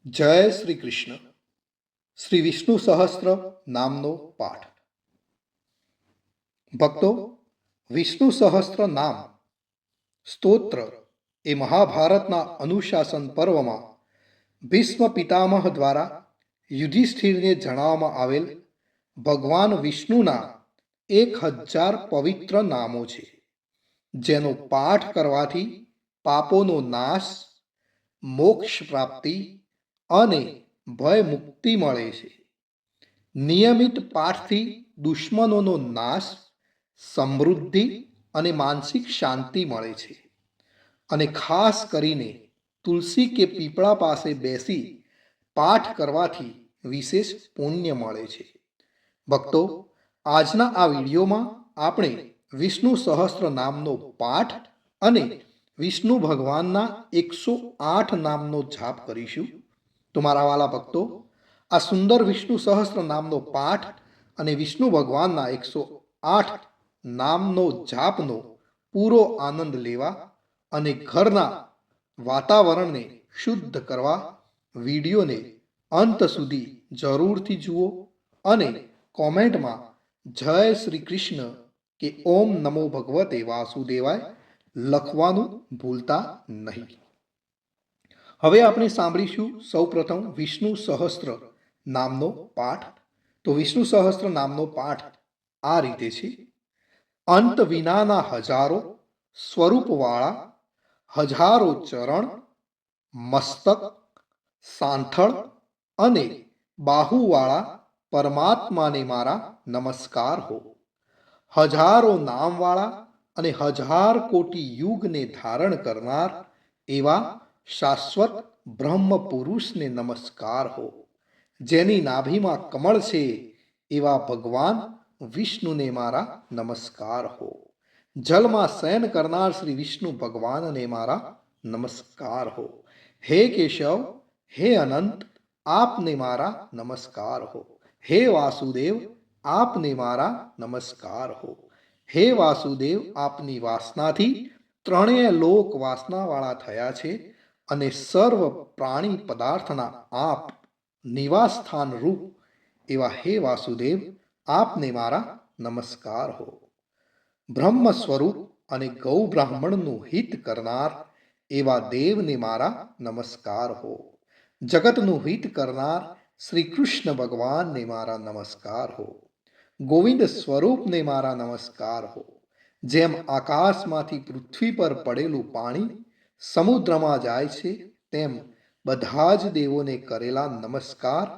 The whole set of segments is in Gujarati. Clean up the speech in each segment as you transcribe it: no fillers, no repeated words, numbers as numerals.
જય શ્રી કૃષ્ણ. શ્રી વિષ્ણુ સહસ્ત્ર નામનો પાઠ. ભક્તો, વિષ્ણુ સહસ્ત્ર નામ સ્તોત્ર એ મહાભારતના અનુશાસન પર્વમાં ભીષ્મ પિતામહ દ્વારા યુધિષ્ઠિરને જણાવવામાં આવેલ ભગવાન વિષ્ણુના 1000 પવિત્ર નામો છે, જેનો પાઠ કરવાથી પાપોનો નાશ, મોક્ષ પ્રાપ્તિ અને ભય મુક્તિ મળે છે. નિયમિત પાઠથી દુશ્મનોનો નાશ, સમૃદ્ધિ અને માનસિક શાંતિ મળે છે. અને ખાસ કરીને તુલસી કે પીપળા પાસે બેસી પાઠ કરવાથી વિશેષ પુણ્ય મળે છે. ભક્તો, આજના આ વિડીયોમાં આપણે વિષ્ણુ સહસ્ત્ર નામનો પાઠ અને વિષ્ણુ ભગવાનના 108 નામનો જાપ કરીશું. તો મારા વાલા ભક્તો, આ સુંદર વિષ્ણુ સહસ્ત્ર નામનો પાઠ અને વિષ્ણુ ભગવાનના 108 નામનો જાપનો પૂરો આનંદ લેવા અને ઘરના વાતાવરણને શુદ્ધ કરવા વિડીયોને અંત સુધી જરૂરથી જુઓ અને કોમેન્ટમાં જય શ્રી કૃષ્ણ કે ઓમ નમો ભગવતે વાસુદેવાય લખવાનું ભૂલતા નહીં. હવે આપણે સાંભળીશું સૌપ્રથમ વિષ્ણુ સહસ્ત્ર નામનો પાઠ. તો વિષ્ણુ સહસ્ત્ર નામનો પાઠ આ રીતે છે: અંત વિનાના હજારો સ્વરૂપવાળા, હજારો ચરણ, મસ્તક, સાંથળ અને બાહુવાળા પરમાત્માને મારા નમસ્કાર હો. હજારો નામવાળા અને હજાર કોટી યુગને ધારણ કરનાર એવા શાશ્વત બ્રહ્મ પુરુષને નમસ્કાર હો. જેની નાભીમાં કમળ છે એવા ભગવાન વિષ્ણુને મારા નમસ્કાર હો. જલમાં શયન કરનાર શ્રી વિષ્ણુ ભગવાનને મારા નમસ્કાર હો. હે કેશવ, હે અનંત, આપને મારા નમસ્કાર હો. હે વાસુદેવ, આપને મારા નમસ્કાર હો. હે વાસુદેવ, આપની વાસનાથી ત્રણેય લોક વાસનાવાળા થયા છે અને સર્વ પ્રાણી પદાર્થના આપ નિવાસસ્થાન રૂપ એવા હે વાસુદેવ, આપને મારા નમસ્કાર હો. બ્રહ્મ સ્વરૂપ અને ગૌ બ્રાહ્મણનું હિત કરનાર એવા દેવને મારા નમસ્કાર હો. જગતનું હિત કરનાર શ્રી કૃષ્ણ ભગવાનને મારા નમસ્કાર હો. ગોવિંદ સ્વરૂપને મારા નમસ્કાર હો. જેમ આકાશમાંથી પૃથ્વી પર પડેલું પાણી સમુદ્રમાં જાય છે, તેમ બધા જ દેવોને કરેલા નમસ્કાર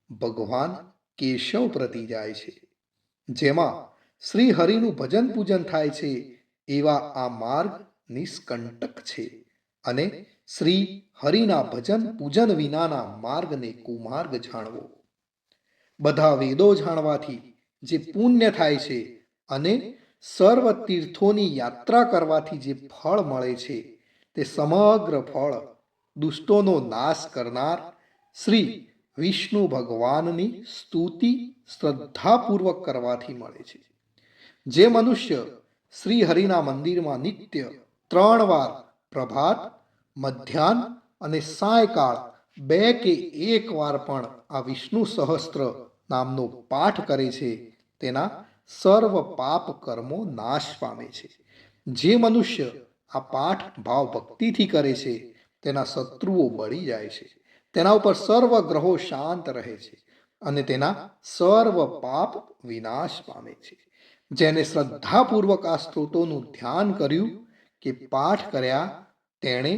ભગવાન કેશવ પ્રતિ જાય છે. જેમાં શ્રી હરિનું ભજન પૂજન થાય છે એવા આ માર્ગ નિષ્કંટક છે અને શ્રી હરિના ભજન પૂજન વિનાના માર્ગને કુમાર્ગ જાણવો. બધા વેદો જાણવાથી જે પુણ્ય થાય છે અને સર્વ તીર્થોની યાત્રા કરવાથી જે ફળ મળે છે, તે સમગ્ર ફળ દુષ્ટોનો નાશ કરનાર શ્રી વિષ્ણુ ભગવાનની સ્તુતિ શ્રદ્ધાપૂર્વક કરવાથી મળે છે. જે મનુષ્ય શ્રી હરિના મંદિરમાં નિત્ય 3 વાર પ્રભાત, મધ્યાહ્ન અને સાયકાળ 2 કે 1 વાર પણ આ વિષ્ણુ સહસ્ત્ર નામનો પાઠ કરે છે, તેના સર્વ પાપ કર્મો નાશ પામે છે. જે મનુષ્ય આ પાઠ ભાવ ભક્તિથી કરે છે, તેના શત્રુઓ બળી જાય છે, તેના ઉપર સર્વ ગ્રહો શાંત રહે છે અને તેના સર્વ પાપ વિનાશ પામે છે. જેને શ્રદ્ધાપૂર્વક આ સ્ત્રોતોનું ધ્યાન કર્યું કે પાઠ કર્યા, તેણે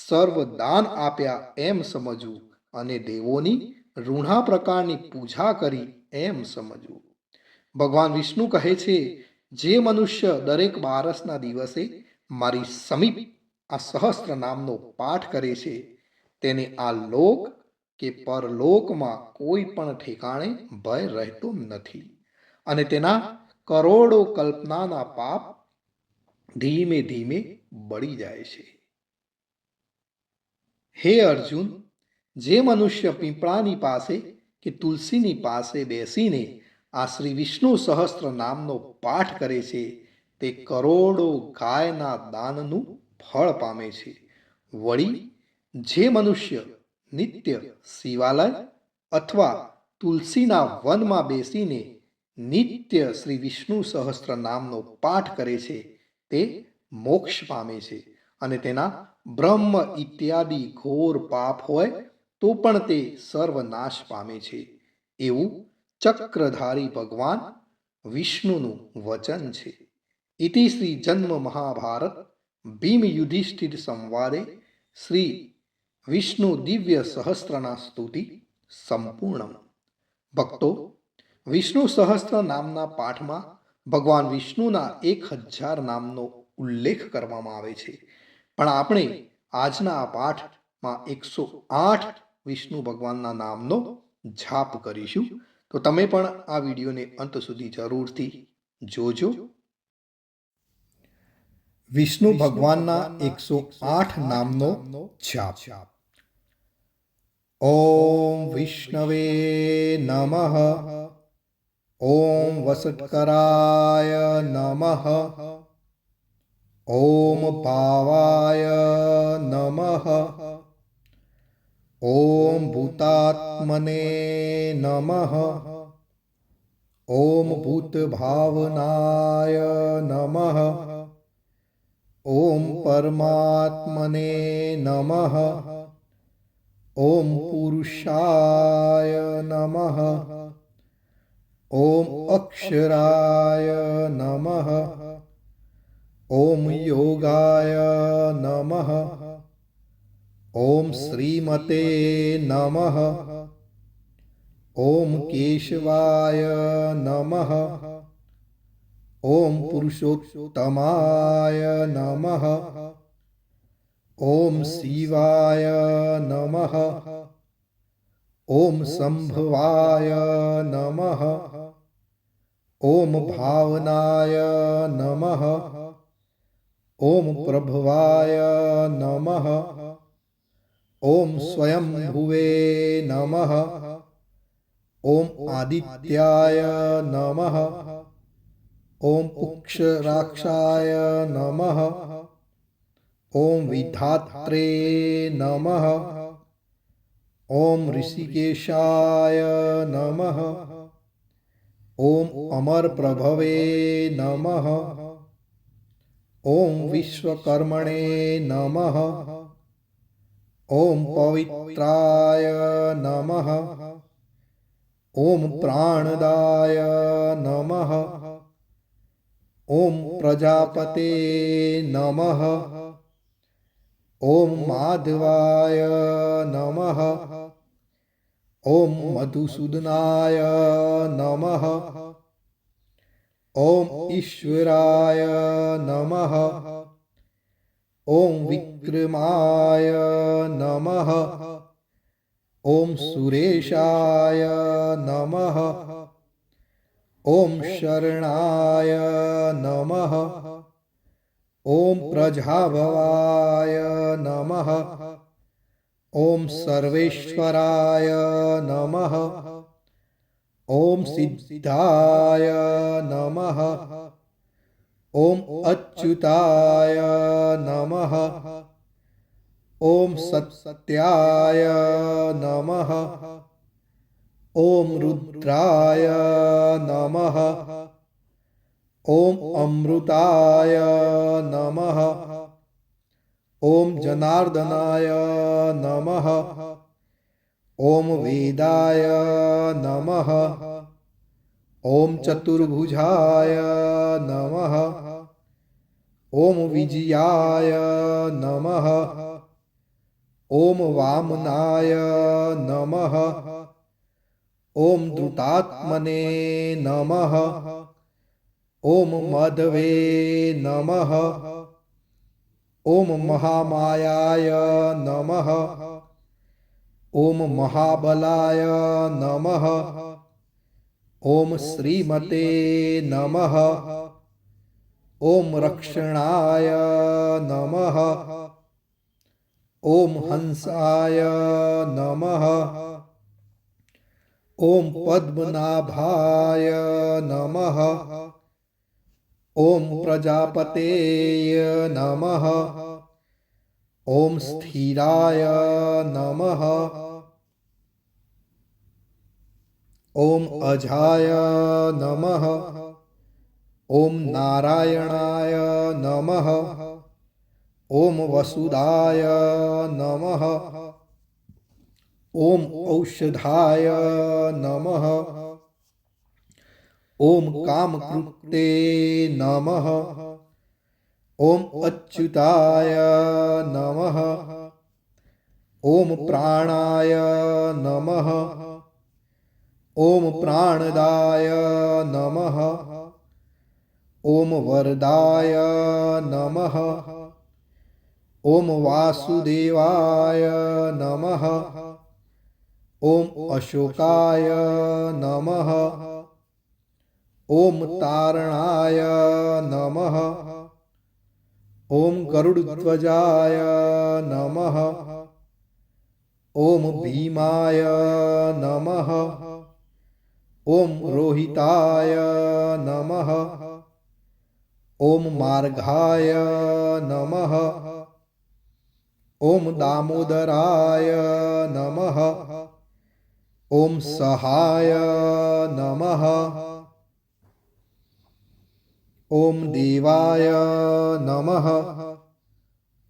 સર્વ દાન આપ્યા એમ સમજવું અને દેવોની ઋણા પ્રકારની પૂજા કરી એમ સમજવું. ભગવાન વિષ્ણુ કહે છે, જે મનુષ્ય દરેક બારસના દિવસે મારી સમીપ આ સહસ્ત્ર નામનો પાઠ કરે છે, તેને આ લોક કે પરલોકમાં કોઈ પણ ઠેકાણે ભય રહેતો નથી અને તેના કરોડો કલ્પનાના પાપ ધીમે ધીમે બળી જાય છે. હે અર્જુન, જે મનુષ્ય પીપળાની પાસે કે તુલસીની પાસે બેસીને આ શ્રી વિષ્ણુ સહસ્ત્ર નામનો પાઠ કરે છે, તે કરોડો ગાયના દાનનું ફળ પામે છે. વળી જે મનુષ્ય નિત્ય શિવાલય અથવા તુલસીના વનમાં બેસીને નિત્ય શ્રી વિષ્ણુ સહસ્ત્ર નામનો પાઠ કરે છે તે મોક્ષ પામે છે અને તેના બ્રહ્મ ઇત્યાદિ ઘોર પાપ હોય તો પણ તે સર્વનાશ પામે છે એવું ચક્રધારી ભગવાન વિષ્ણુનું વચન છે. ઇતિ શ્રી જન્મ મહાભારત ભીમ યુધિષ્ઠિર સંવાદે શ્રી વિષ્ણુ દિવ્ય સહસ્ત્રના સ્તુતિ સંપૂર્ણ. ભક્તો, વિષ્ણુ સહસ્ત્ર નામના પાઠમાં ભગવાન વિષ્ણુના 1000 નામનો ઉલ્લેખ કરવામાં આવે છે, પણ આપણે આજના આ પાઠમાં 108 વિષ્ણુ ભગવાનના નામનો જાપ કરીશું. તો તમે પણ આ વિડીયોને અંત સુધી જરૂરથી જોજો. વિષ્ણુ ભગવાનના 108 નામનો જાપ. ઓમ વિષ્ણવે નમઃ. ઓમ વસટકરાય નમઃ. ઓમ ભાવાય નમઃ. ઓમ ભૂતાત્મને નમઃ. ઓમ ભૂતભાવનાય નમઃ. ઓમ પરમાત્મને નમઃ. ઓમ પુરુષાય નમઃ. ઓમ અક્ષરાય નમઃ. ઓમ યોગાય નમઃ. ઓમ શ્રીમતે નમઃ. ઓમ કેશવાય નમઃ. ઓમ પુરુષોત્તમાય નમઃ. ઓમ શિવાય નમઃ. ઓમ સંભવાય નમઃ. ઓમ ભાવનાય નમઃ. ઓમ પ્રભવાય નમઃ. ઓમ સ્વયંભુવે નમઃ. ઓમ આદિત્યાય નમઃ. ઓમ પુક્ષરાક્ષાય નમઃ. ઓમ વિધાત્રે નમઃ. ઓમ ઋષિકેશાય નમઃ. ઓમ અમરપ્રભવે નમઃ. ઓમ વિશ્વકર્મણે નમઃ. ઓમ પવિત્રાય નમઃ. ઓમ પ્રાણદાય નમઃ. ઓમ પ્રજાપતે નમઃ. ઓમ માધવાય નમઃ. ઓમ મધુસૂદનાય નમઃ. ઓમ ઈશ્વરાય નમઃ. ઓમ વિક્રમાય નમઃ. ઓમ સુરેશાય નમઃ. ઓમ શરણાય નમઃ. ઓમ પ્રજાભવાય નમઃ. ઓમ સર્વેશ્વરાય નમઃ. ઓમ સિદ્ધાય નમઃ. ઓમ અચ્યુતાય નમઃ. ઓમ સત્યાય નમઃ. ઓમ રુદ્રાય નમઃ. ઓમ અમૃતાય નમઃ. ઓમ જનાર્દનાય નમઃ. ઓમ વેદાય નમઃ. ઓમ ચતુર્ભુજાય નમઃ. ઓમ વિજયાય નમઃ. ઓમ વામનાય નમઃ. ઓમ ધૃતાત્મને નમઃ. ઓમ મધવે નમઃ. ઓમ મહામાયાય નમઃ. ઓમ મહાબલાય નમઃ. ઓમ શ્રીમતે નમઃ. ઓમ રક્ષણાય નમઃ. ઓમ હંસાય નમઃ. ઓમ પદ્મનાભાય નમઃ. ઓમ પ્રજાપતેય નમઃ. ઓમ સ્થિરાય નમઃ. ઓમ અજાય નમઃ. ઓમ નારાયણાય નમઃ. ઓમ વસુદાય નમઃ. ઓમ ઔષધાય નમઃ. ઓમ કામકૃતે નમઃ. ઓમ અચ્યુતાય નમઃ. ઓમ પ્રાણાય નમઃ. ઓમ પ્રાણદાય નમઃ. ઓમ વરદાય નમઃ. ઓમ વાસુદેવાય નમઃ. ઓમ અશોકાય નમઃ. ઓમ તારણાય નમઃ. ઓમ ગરુડધ્વજાય નમઃ. ઓમ ભીમાય નમઃ. ઓમ રોહિતાય નમઃ. ઓમ માર્ગાય નમઃ. ઓમ દામોદરાય નમઃ. ઓમ સહાય નમઃ. ઓમ દેવાય નમઃ.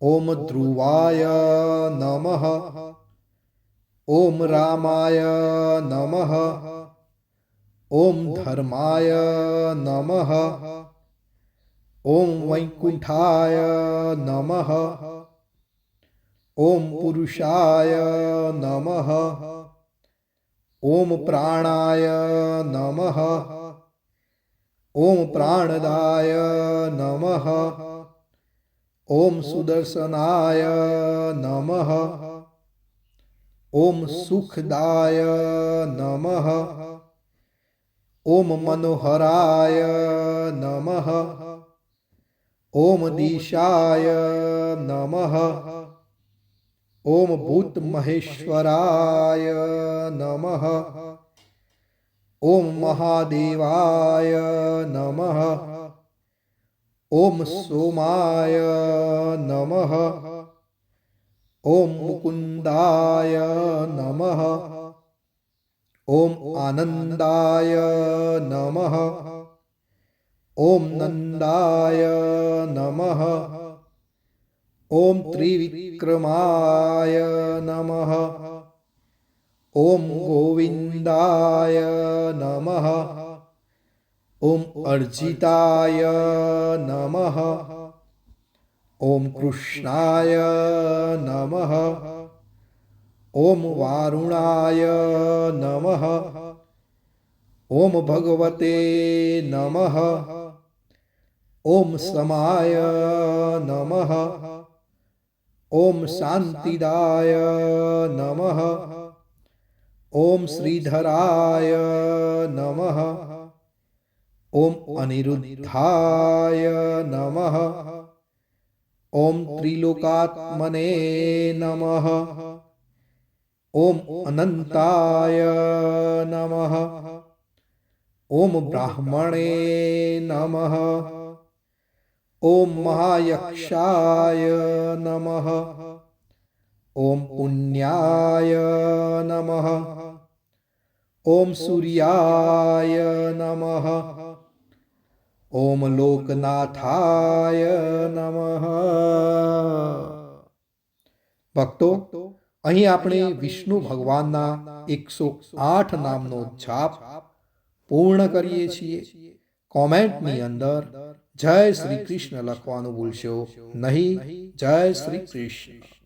ઓમ ધ્રુવાય નમઃ. ઓમ રામાય નમઃ. ઓમ ધર્માય નમઃ. ઓમ વૈકુંઠાય નમઃ. ઓમ પુરુષાય નમઃ. ઓમ પ્રાણાય નમઃ. ઓમ પ્રાણદાય નમઃ. ઓમ સુદર્શનાય નમઃ. ઓમ સુખદાય નમઃ. ઓમ મનોહરાય નમઃ. ઓમ દિશાય નમઃ. ઓમ ભૂતમહેશ્વરાય નમઃ. ઓમ મહાદેવાય નમઃ. ઓમ સોમાય નમઃ. ઓમ મુકુંદાય નમઃ. ઓમ આનંદાય નમઃ. ઓમ નંદાય નમઃ. ઓમ ત્રિવિક્રમાય નમઃ. ઓમ ગોવિંદાય નમઃ. ઓમ અર્જિતાય નમઃ. ઓમ કૃષ્ણાય નમઃ. ઓમ વારુણાય નમઃ. ઓમ ભગવતે નમઃ. ઓમ સમાય નમઃ. ઓમ શાંતિદાય નમઃ. ઓમ શ્રીધરાય નમઃ. ઓમ અનિરુદ્ધાય નમઃ. ઓમ ત્રિલોકાત્મને નમઃ. ઓમ અનંતાય નમઃ. ઓમ બ્રાહ્મણે નમઃ. ઓમ મહાયક્ષાય નમઃ. ઓમ પુણ્યાય નમઃ. ઓમ સૂર્યાય નમઃ. ઓમ લોકનાથાય નમઃ. ભક્તો, અહીં આપણે વિષ્ણુ ભગવાનના 108 નામનો જાપ પૂર્ણ કરીએ છીએ. કોમેન્ટની અંદર જય શ્રી કૃષ્ણ લખવાનું ભૂલશો નહીં. જય શ્રી કૃષ્ણ.